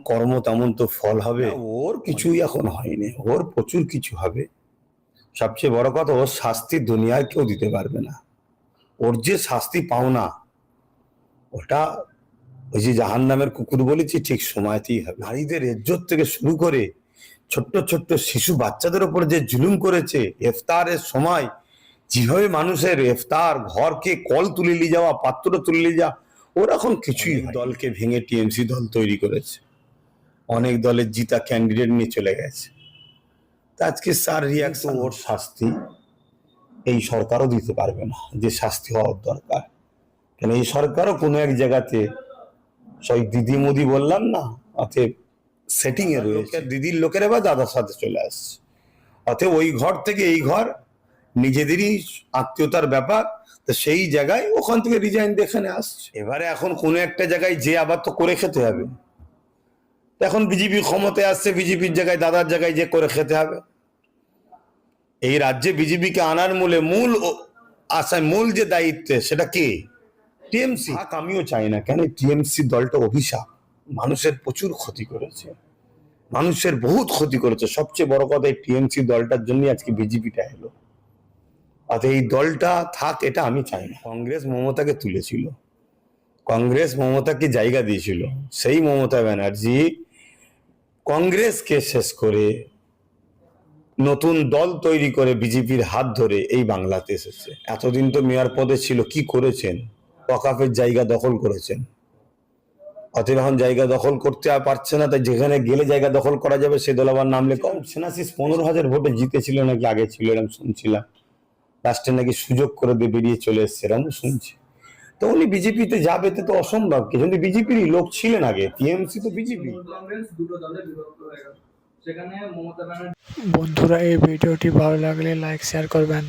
কর্ম তেমন তো ফল হবে, ওর কিছুই এখন হয়নি, ওর প্রচুর কিছু হবে। সবচেয়ে বড় কথা, ওর শাস্তি দুনিয়ায় কেউ দিতে পারবে না। ওর যে শাস্তি পাওনা, ওটা ওই যে জাহান্নামের কুকুর বলেছি, ঠিক সময়তেই হবে। নারীদের ইজ্জত থেকে শুরু করে ছোট্ট ছোট্ট শিশু বাচ্চাদের উপর যে জুলুম করেছে, ইফতারের সময় যেভাবে মানুষের ইফতার ঘরকে কল তুলে নিয়ে যাওয়া, পাত্র তুলে নিয়ে যাওয়া, ওর এখন কিছুই দলকে ভেঙে টিএমসি দল তৈরি করেছে। অনেক দলের জিতা ক্যান্ডিডেট নিয়ে চলে গেছে। আজকে স্যার রিয়াকশন, ওর শাস্তি এই সরকারও দিতে পারবে না যে শাস্তি হওয়ার দরকার। কেন এই সরকারও কোনো এক জায়গাতে সব দিদি মোদি বললাম না, অতএব সেটিং এ রয়েছে। দিদির লোকেরা বা দাদার সাথে চলে আসছে, অতএব ওই ঘর থেকে এই ঘর নিজেদেরই আত্মীয়তার ব্যাপার। তো সেই জায়গায় ওখান থেকে রিজাইন দিয়ে এখানে আসছে। এবারে এখন কোনো একটা জায়গায় যে আবার তো করে খেতে হবে। এখন বিজেপি ক্ষমতায় আসছে, বিজেপির জায়গায় দাদার জায়গায় যে করে খেতে হবে। এই রাজ্যে বিজেপিকে আনার মূল আশায় মূল যে দায়িত্ব, সেটা কে? টিএমসি। আমিও চাই না, কেন টিএমসি দলটা অভিশাপ, মানুষের প্রচুর ক্ষতি করেছে, মানুষের বহুত ক্ষতি করেছে। সবচেয়ে বড় কথা, এই টিএমসি দলটার জন্য আজকে বিজেপিটা এলো। অর্থাৎ এই দলটা থাক, এটা আমি চাই না। কংগ্রেস মমতাকে তুলেছিল, কংগ্রেস মমতাকে জায়গা দিয়েছিল, সেই মমতা ব্যানার্জি কংগ্রেসকে শেষ করে নতুন দল তৈরি করে বিজেপির হাত ধরে এই বাংলাতে এসেছে। এতদিন তো মেয়র পদে ছিল, কি করেছেন? ওয়াকাফের জায়গা দখল করেছেন। অতএব এখন জায়গা দখল করতে আর পারছে না, তাই যেখানে গেলে জায়গা দখল করা যাবে সে দল আবার নাম লেখা। সেনাশিস 15,000 ভোটে জিতেছিল নাকি, আগে ছিল এরকম শুনছিলাম, লাস্টে নাকি সুযোগ করে দিয়ে বেরিয়ে চলে এসছে এরকম শুনছি। তো উনি বিজেপিতে যাবে তো অসম্ভব, কিন্তু বিজেপিরই লোক ছিলেন আগে, টিএমসি তো বিজেপি। বন্ধুরা, এই ভিডিওটি ভালো লাগলে লাইক শেয়ার করবেন।